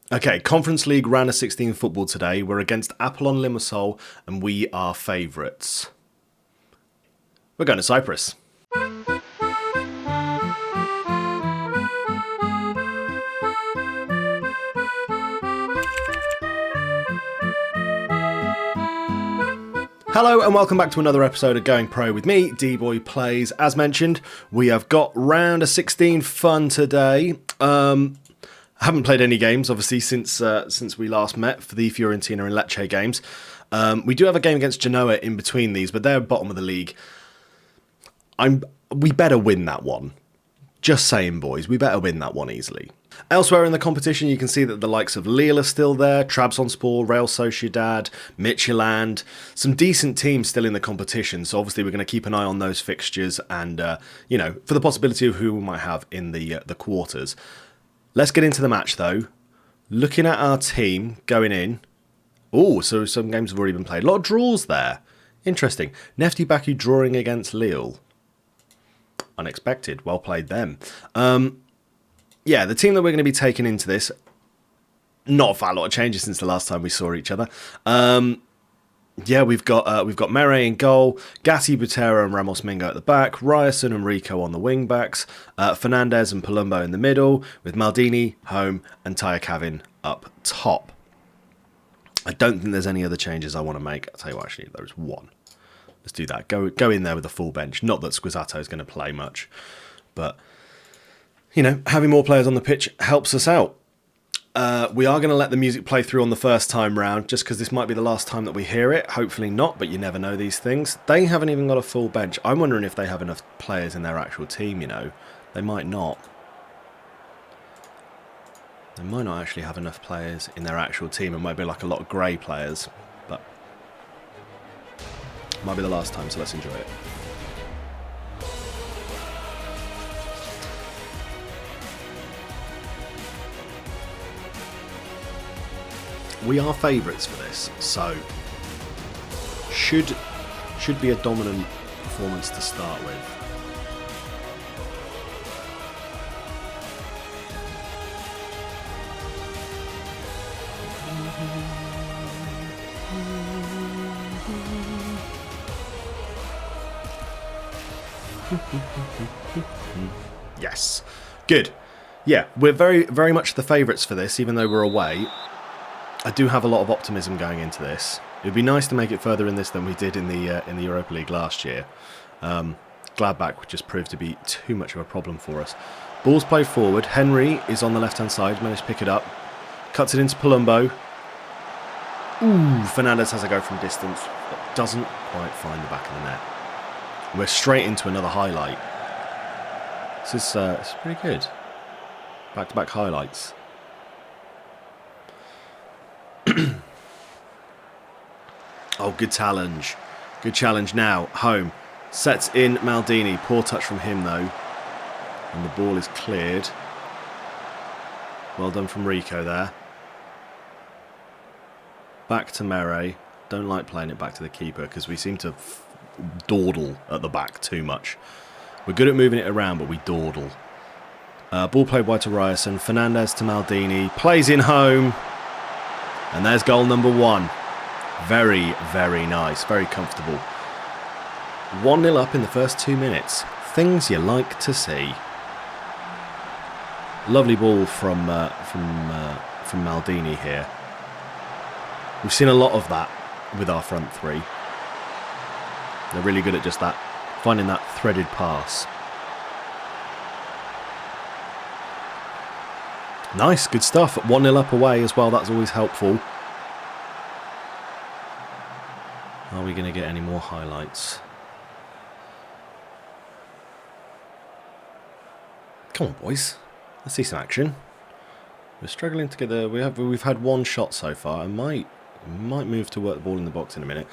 Okay, Conference League round of 16 football today. We're against Apollon Limassol and we are favourites. We're going to Cyprus. Hello and welcome back to another episode of Going Pro with me, D-Boy Plays. As mentioned, we have got round of 16 fun today. I haven't played any games, obviously, since we last met for the Fiorentina and Lecce games. We do have a game against Genoa in between these, but they're bottom of the league. We better win that one. Just saying, boys, we better win that one easily. Elsewhere in the competition, you can see that the likes of Lille are still there, Trabzonspor, Real Sociedad, Midtjylland, some decent teams still in the competition. So obviously we're going to keep an eye on those fixtures and, for the possibility of who we might have in the quarters. Let's get into the match, though. Looking at our team going in. Oh, so some games have already been played. A lot of draws there. Interesting. Nefti Baku drawing against Lille. Unexpected. Well played them. Yeah, the team that we're going to be taking into this, not a fat lot of changes since the last time we saw each other. We've got Mere in goal, Gatti, Butera and Ramos Mingo at the back, Ryerson and Rico on the wing backs, Fernandez and Palumbo in the middle, with Maldini, Home and Taya Kavin up top. I don't think there's any other changes I want to make. I'll tell you what, actually, there is one. Let's do that. Go in there with a full bench. Not that Squizzato is going to play much, but having more players on the pitch helps us out. We are going to let the music play through on the first time round, just because this might be the last time that we hear it. Hopefully not, but you never know these things. They haven't even got a full bench. I'm wondering if they have enough players in their actual team, They might not. They might not actually have enough players in their actual team. It might be like a lot of grey players, but it might be the last time, so let's enjoy it. We are favourites for this, so should be a dominant performance to start with. Yes, good. Yeah, we're very, very much the favourites for this, even though we're away. I do have a lot of optimism going into this. It would be nice to make it further in this than we did in the Europa League last year. Gladbach just proved to be too much of a problem for us. Ball's played forward. Henry is on the left-hand side. Managed to pick it up. Cuts it into Palumbo. Ooh, Fernandez has a go from distance, but doesn't quite find the back of the net. We're straight into another highlight. This is pretty good. Back-to-back highlights. Oh, good challenge. Good challenge now. Home. Sets in Maldini. Poor touch from him, though. And the ball is cleared. Well done from Rico there. Back to Mere. Don't like playing it back to the keeper because we seem to dawdle at the back too much. We're good at moving it around, but we dawdle. Ball played wide to Ryerson. Fernandez to Maldini. Plays in Home. And there's goal number 1. Very, very nice. Very comfortable. 1-0 up in the first 2 minutes. Things you like to see. Lovely ball from Maldini here. We've seen a lot of that with our front three. They're really good at just that. Finding that threaded pass. Nice, good stuff. 1-0 up away as well, that's always helpful. Are we going to get any more highlights? Come on, boys. Let's see some action. We're struggling to get the... We've had one shot so far. I might move to work the ball in the box in a minute.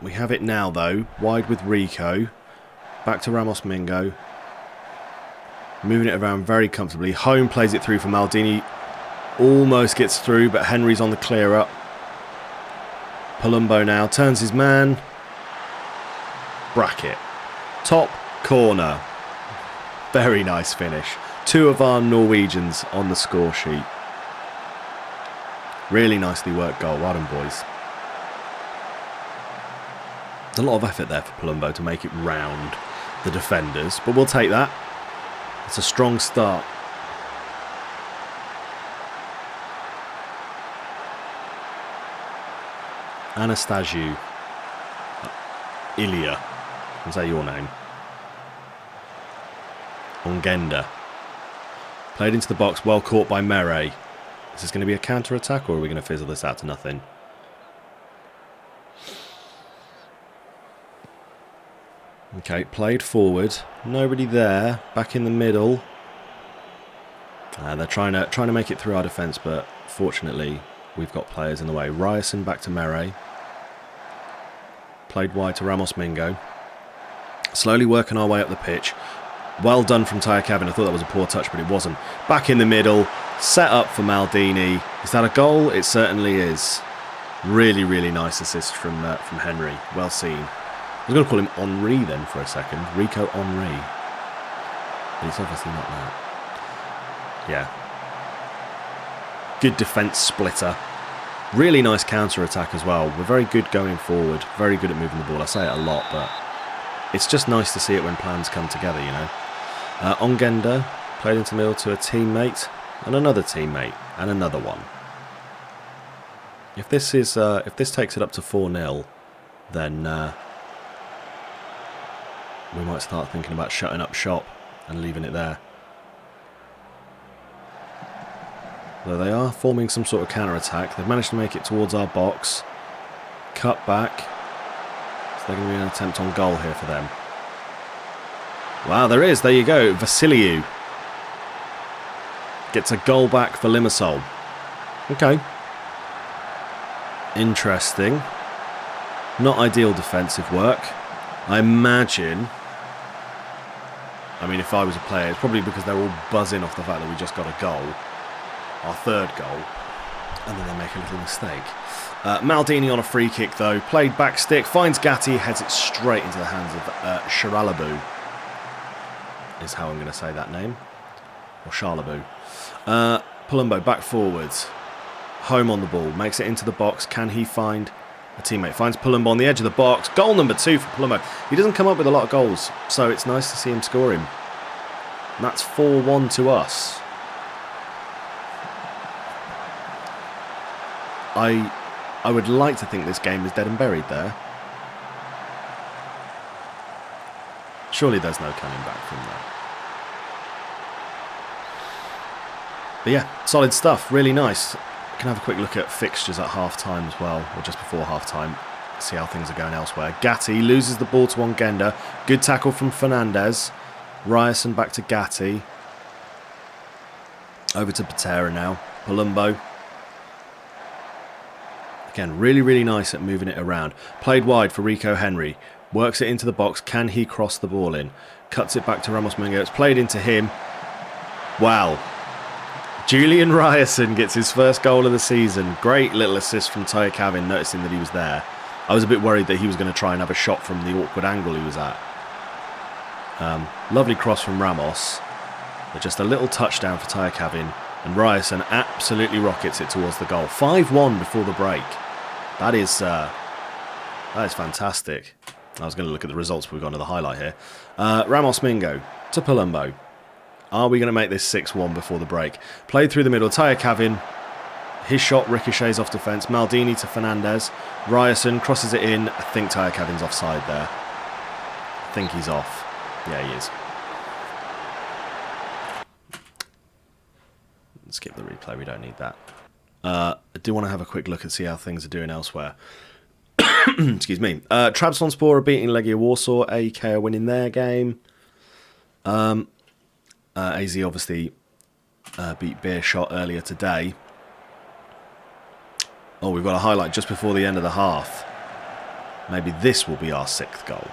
We have it now, though. Wide with Rico. Back to Ramos Mingo. Moving it around very comfortably. Home plays it through for Maldini. Almost gets through, but Henry's on the clear up. Palumbo now turns his man. Bracket. Top corner. Very nice finish. Two of our Norwegians on the score sheet. Really nicely worked goal. Well done, boys. There's a lot of effort there for Palumbo to make it round the defenders, but we'll take that. It's a strong start. Anastasiou. Ilya. Is that your name? Ongenda. Played into the box, well caught by Mere. Is this going to be a counter-attack, or are we going to fizzle this out to nothing? Okay, played forward. Nobody there. Back in the middle. They're trying to make it through our defence, but fortunately we've got players in the way. Ryerson back to Mere. Played wide to Ramos Mingo. Slowly working our way up the pitch. Well done from Tyre Kevin. I thought that was a poor touch, but it wasn't. Back in the middle. Set up for Maldini. Is that a goal? It certainly is. Really, really nice assist from Henry. Well seen. I was going to call him Henri then for a second. Rico Henry. But he's obviously not that. Yeah. Good defence splitter. Really nice counter-attack as well. We're very good going forward. Very good at moving the ball. I say it a lot, but it's just nice to see it when plans come together, you know. Ongenda played into the middle to a teammate and another teammate and another one. If this takes it up to 4-0, then we might start thinking about shutting up shop and leaving it there. Though they are forming some sort of counter-attack. They've managed to make it towards our box. Cut back. So they're going to be an attempt on goal here for them. Wow, there is. There you go. Vercelli gets a goal back for Limassol. Okay. Interesting. Not ideal defensive work. I imagine... I mean, if I was a player, it's probably because they're all buzzing off the fact that we just got a goal. Our third goal. And then they make a little mistake. Maldini on a free kick, though. Played back stick. Finds Gatti. Heads it straight into the hands of Sharalabu. Is how I'm going to say that name. Or Charlabou. Palumbo back forwards. Home on the ball. Makes it into the box. Can he find a teammate? Finds Palumbo on the edge of the box. Goal number 2 for Palumbo. He doesn't come up with a lot of goals, so it's nice to see him score him. And that's 4-1 to us. I would like to think this game is dead and buried there. Surely there's no coming back from that. But yeah, solid stuff. Really nice. Can have a quick look at fixtures at half-time as well, or just before half-time. See how things are going elsewhere. Gatti loses the ball to Ongenda. Good tackle from Fernandez. Ryerson back to Gatti. Over to Patera now. Palumbo. Again, really, really nice at moving it around. Played wide for Rico Henry. Works it into the box. Can he cross the ball in? Cuts it back to Ramos Mingo. It's played into him. Wow. Julian Ryerson gets his first goal of the season. Great little assist from Tyre Kevin, noticing that he was there. I was a bit worried that he was going to try and have a shot from the awkward angle he was at. Lovely cross from Ramos. But just a little touchdown for Tyre Kevin. And Ryerson absolutely rockets it towards the goal. 5-1 before the break. That is fantastic. I was going to look at the results before we got into the highlight here. Ramos Mingo to Palumbo. Are we going to make this 6-1 before the break? Played through the middle. Tyre Kevin. His shot ricochets off defence. Maldini to Fernandez. Ryerson crosses it in. I think Tyre Kevin's offside there. I think he's off. Yeah, he is. Skip the replay, we don't need that. I do want to have a quick look and see how things are doing elsewhere. Excuse me. Trabzonspor are beating Legia Warsaw. AEK are winning their game. AZ obviously beat Beershot earlier today. Oh, we've got a highlight just before the end of the half. Maybe this will be our 6th goal.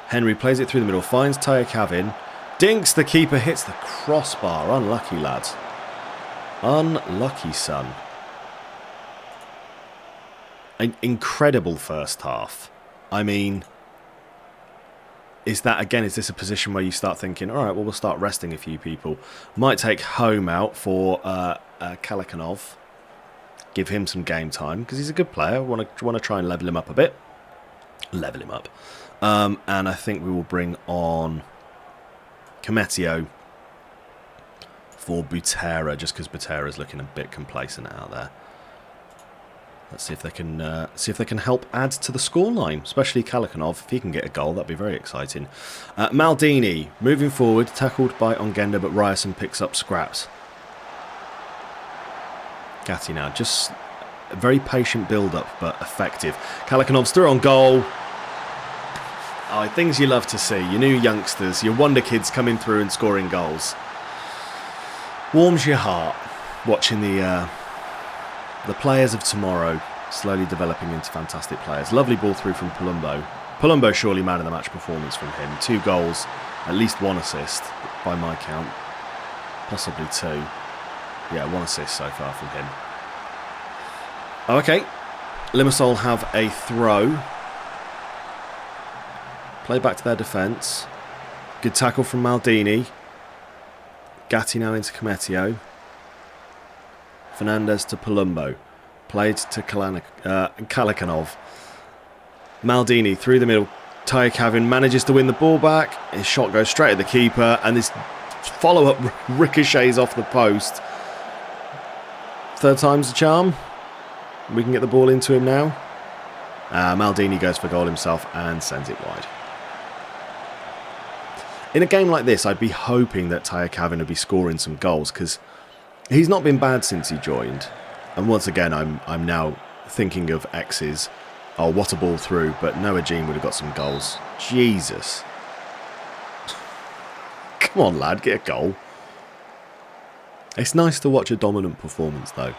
Henry plays it through the middle, finds Tyre Kevin. Dinks, the keeper hits the crossbar. Unlucky, lads. Unlucky, son. An incredible first half. I mean, is this a position where you start thinking, all right, well, we'll start resting a few people. Might take Home out for Kalikanov. Give him some game time because he's a good player. Want to try and level him up a bit. Level him up. And I think we will bring on Kometio for Butera, just because Butera's looking a bit complacent out there. Let's see if they can help add to the scoreline, especially Kalikanov. If he can get a goal, that'd be very exciting. Maldini moving forward, tackled by Ongenda, but Ryerson picks up scraps. Gatti now, just a very patient build-up, but effective. Kalikanov's through on goal. Oh, things you love to see. Your new youngsters, your wonder kids coming through and scoring goals. Warms your heart watching the players of tomorrow slowly developing into fantastic players. Lovely ball through from Palumbo. Palumbo surely man of the match performance from him. 2 goals, at least 1 assist by my count. Possibly 2. Yeah, 1 assist so far from him. Okay, Limassol have a throw. Play back to their defence. Good tackle from Maldini. Gatti now into Kometio. Fernandez to Palumbo. Played to Kalikanov. Maldini through the middle. Tyakavin manages to win the ball back. His shot goes straight at the keeper. And this follow-up ricochets off the post. Third time's the charm. We can get the ball into him now. Maldini goes for goal himself and sends it wide. In a game like this, I'd be hoping that Tyakavin would be scoring some goals because he's not been bad since he joined. And once again, I'm now thinking of X's. Oh, what a ball through, but Noah Jean would have got some goals. Jesus. Come on, lad, get a goal. It's nice to watch a dominant performance, though.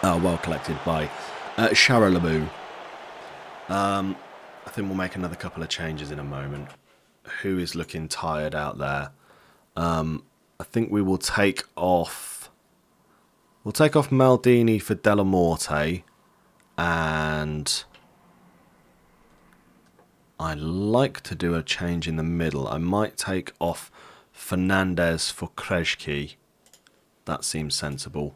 Well collected by Charalabu. I think we'll make another couple of changes in a moment. Who is looking tired out there? I think we will take off... We'll take off Maldini for Della Morte. And... I'd like to do a change in the middle. I might take off Fernandez for Krejci. That seems sensible.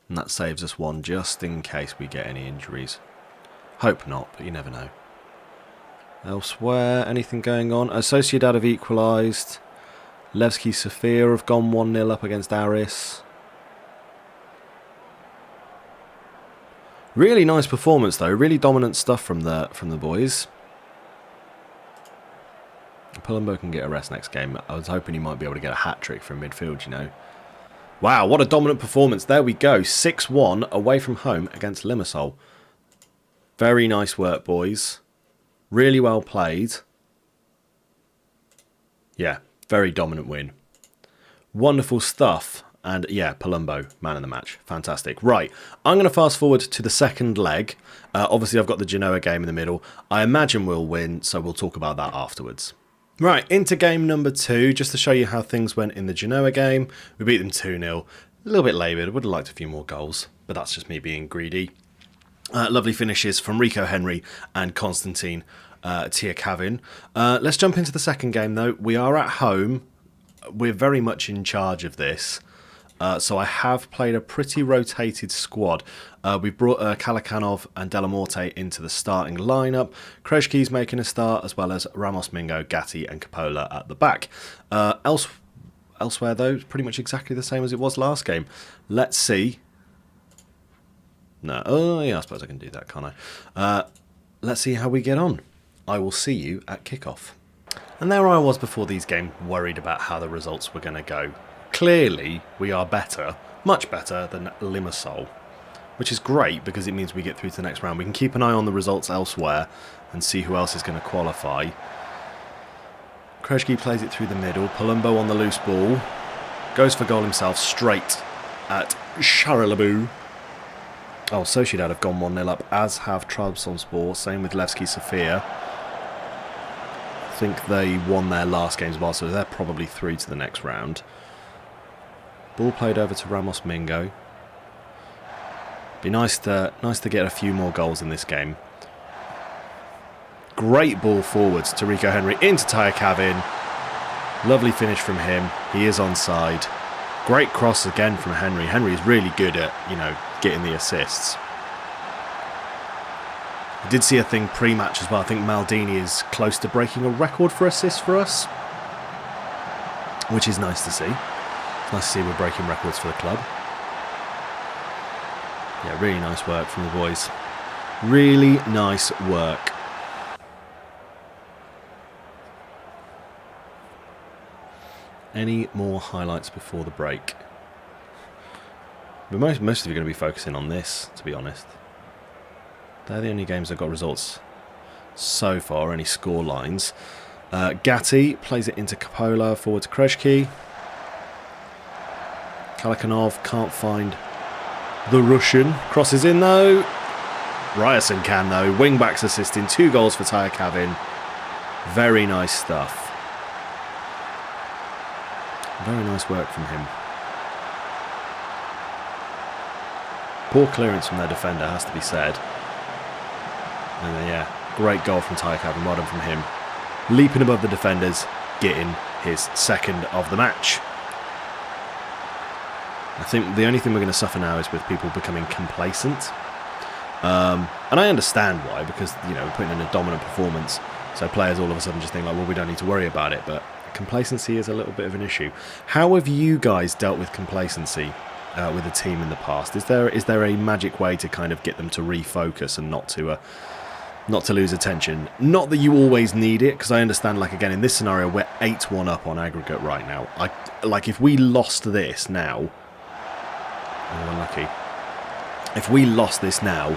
And that saves us 1 just in case we get any injuries. Hope not, but you never know. Elsewhere, anything going on? Sociedad have equalised. Levski Sofia have gone 1-0 up against Aris. Really nice performance though. Really dominant stuff from the boys. Palumbo can get a rest next game. I was hoping he might be able to get a hat-trick from midfield, you know. Wow, what a dominant performance. There we go. 6-1 away from home against Limassol. Very nice work, boys. Really well played. Yeah, very dominant win. Wonderful stuff. And yeah, Palumbo, man of the match. Fantastic. Right, I'm going to fast forward to the second leg. Obviously, I've got the Genoa game in the middle. I imagine we'll win, so we'll talk about that afterwards. Right, into game number 2, just to show you how things went in the Genoa game. We beat them 2-0. A little bit laboured. Would have liked a few more goals, but that's just me being greedy. Lovely finishes from Rico Henry and Konstantin Tyakavin. Let's jump into the second game, though. We are at home. We're very much in charge of this. So I have played a pretty rotated squad. We've brought Kalikanov and Della Morte into the starting lineup. Krejci's making a start, as well as Ramos Mingo, Gatti and Coppola at the back. Elsewhere, though, it's pretty much exactly the same as it was last game. Let's see. No, oh yeah, I suppose I can do that, can't I? Let's see how we get on. I will see you at kickoff. And there I was before these games, worried about how the results were going to go. Clearly, we are better, much better than Limassol, which is great because it means we get through to the next round. We can keep an eye on the results elsewhere and see who else is going to qualify. Krejci plays it through the middle. Palumbo on the loose ball. Goes for goal himself, straight at Charalabu. Oh, Sociedad have gone 1-0 up, as have Trabzonspor. Same with Levski Sofia. I think they won their last game as well, so they're probably through to the next round. Ball played over to Ramos Mingo. Be nice to get a few more goals in this game. Great ball forwards to Rico Henry into Tyakavin. Lovely finish from him. He is onside. Great cross again from Henry. Henry's really good at, you know, getting the assists. I did see a thing pre-match as well. I think Maldini is close to breaking a record for assists for us, which is nice to see. It's nice to see we're breaking records for the club. Yeah, really nice work from the boys. Really nice work. Any more highlights before the break? But most of you are going to be focusing on this, to be honest. They're the only games that got results so far, any score lines. Gatti plays it into Coppola, forward to Krejci. Kalakanov can't find the Russian. Crosses in though. Ryerson can though. Wingbacks assisting. 2 goals for Tyre Kavin. Very nice stuff. Very nice work from him. Poor clearance from their defender, has to be said. And then, yeah, great goal from Tyre Kavin. Well done from him. Leaping above the defenders, getting his second of the match. I think the only thing we're going to suffer now is with people becoming complacent. And I understand why, because, you know, we're putting in a dominant performance. So players all of a sudden just think, like, well, we don't need to worry about it. But complacency is a little bit of an issue. How have you guys dealt with complacency with a team in the past? Is there a magic way to kind of get them to refocus and not to lose attention? Not that you always need it, because I understand, like, again, in this scenario, we're 8-1 up on aggregate right now. Like, if we lost this now... Oh, unlucky. If we lost this now,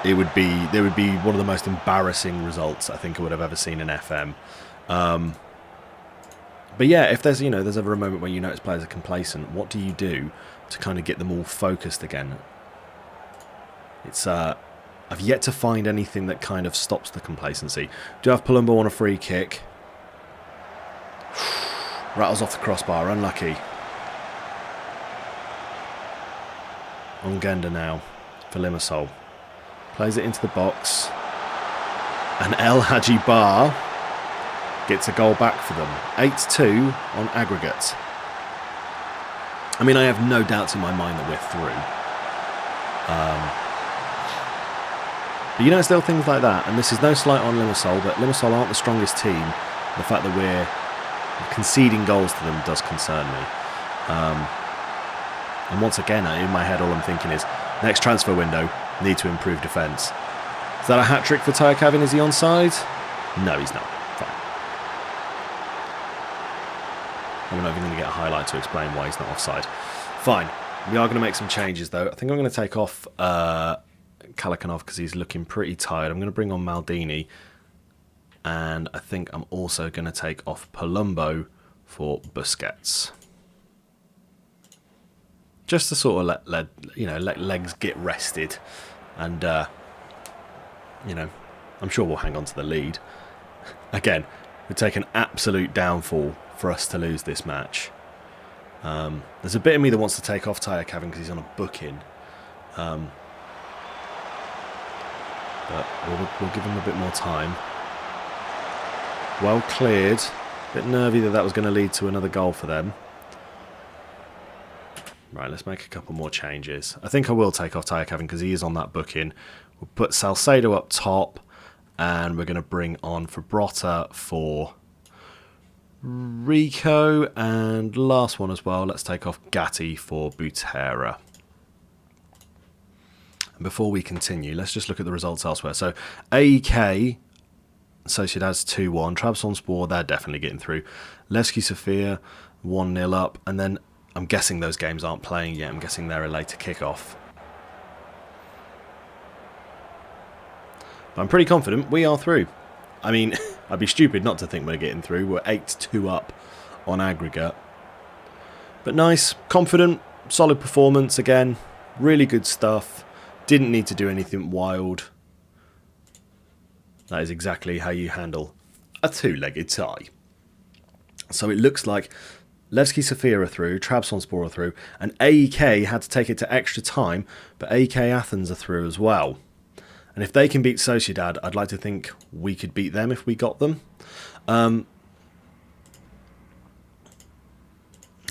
there would be one of the most embarrassing results I think I would have ever seen in FM. But yeah, if there's ever a moment where you notice players are complacent, what do you do to kind of get them all focused again? It's I've yet to find anything that kind of stops the complacency. Do have Palumbo on a free kick. Rattles off the crossbar, unlucky. Ongenda now for Limassol. Plays it into the box. And El Hadji Bar gets a goal back for them. 8-2 on aggregate. I mean, I have no doubts in my mind that we're through. But you know, it's still things like that. And this is no slight on Limassol, but Limassol aren't the strongest team. The fact that we're conceding goals to them does concern me. And once again, in my head, all I'm thinking is, next transfer window, need to improve defence. Is that a hat-trick for Tyre Kavin? Is he onside? No, he's not. Fine. I'm not even going to get a highlight to explain why he's not offside. Fine. We are going to make some changes, though. I think I'm going to take off Kalakanov because he's looking pretty tired. I'm going to bring on Maldini. And I think I'm also going to take off Palumbo for Busquets. Just to sort of let legs get rested, and I'm sure we'll hang on to the lead. Again, it would take an absolute downfall for us to lose this match. There's a bit of me that wants to take off Tyre Kavin because he's on a booking, but we'll give him a bit more time. Well cleared. A bit nervy that was going to lead to another goal for them. Right, let's make a couple more changes. I think I will take off Tyre Kavin because he is on that booking. We'll put Salcedo up top, and we're going to bring on Fabrotta for Rico, and last one as well, let's take off Gatti for Butera. And before we continue, let's just look at the results elsewhere. So AEK, Sociedad's 2-1. Trabzonspor, they're definitely getting through. Levski Sofia, 1-0 up, and then I'm guessing those games aren't playing yet. I'm guessing they're a later kickoff. But I'm pretty confident we are through. I mean, I'd be stupid not to think we're getting through. We're 8-2 up on aggregate. But nice, confident, solid performance again. Really good stuff. Didn't need to do anything wild. That is exactly how you handle a two-legged tie. So it looks like Levski Sofia are through, Trabzonspor are through, and AEK had to take it to extra time, but AEK Athens are through as well. And if they can beat Sociedad, I'd like to think we could beat them if we got them.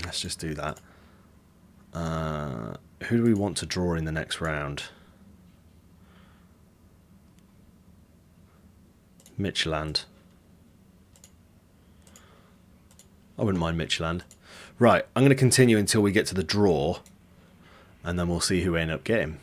Let's just do that. Who do we want to draw in the next round? Midtjylland. I wouldn't mind Midtjylland. Right, I'm going to continue until we get to the draw, and then we'll see who we end up getting.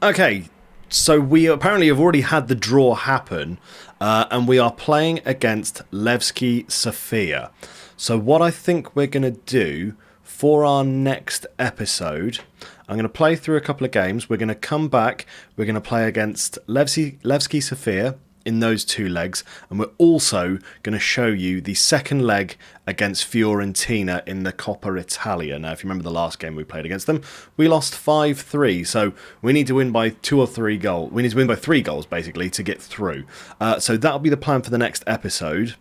Okay, so we apparently have already had the draw happen, and we are playing against Levski Sofia. So what I think we're going to do for our next episode, I'm going to play through a couple of games. We're going to come back. We're going to play against Levski Sofia in those 2 legs, and we're also going to show you the second leg against Fiorentina in the Coppa Italia. Now, if you remember the last game we played against them, we lost 5-3, so we need to win by 2 or 3 goals. We need to win by 3 goals, basically, to get through. So that'll be the plan for the next episode.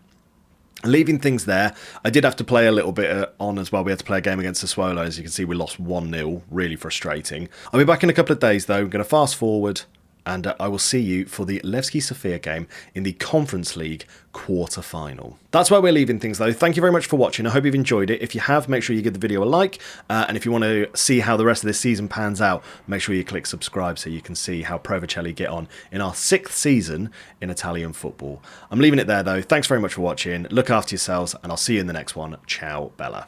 Leaving things there, I did have to play a little bit on as well. We had to play a game against Sassuolo. As you can see, we lost 1-0. Really frustrating. I'll be back in a couple of days, though. I'm going to fast forward, and I will see you for the Levski Sofia game in the Conference League quarter-final. That's where we're leaving things, though. Thank you very much for watching. I hope you've enjoyed it. If you have, make sure you give the video a like, and if you want to see how the rest of this season pans out, make sure you click subscribe so you can see how Pro Vercelli get on in our 6th season in Italian football. I'm leaving it there, though. Thanks very much for watching. Look after yourselves, and I'll see you in the next one. Ciao, Bella.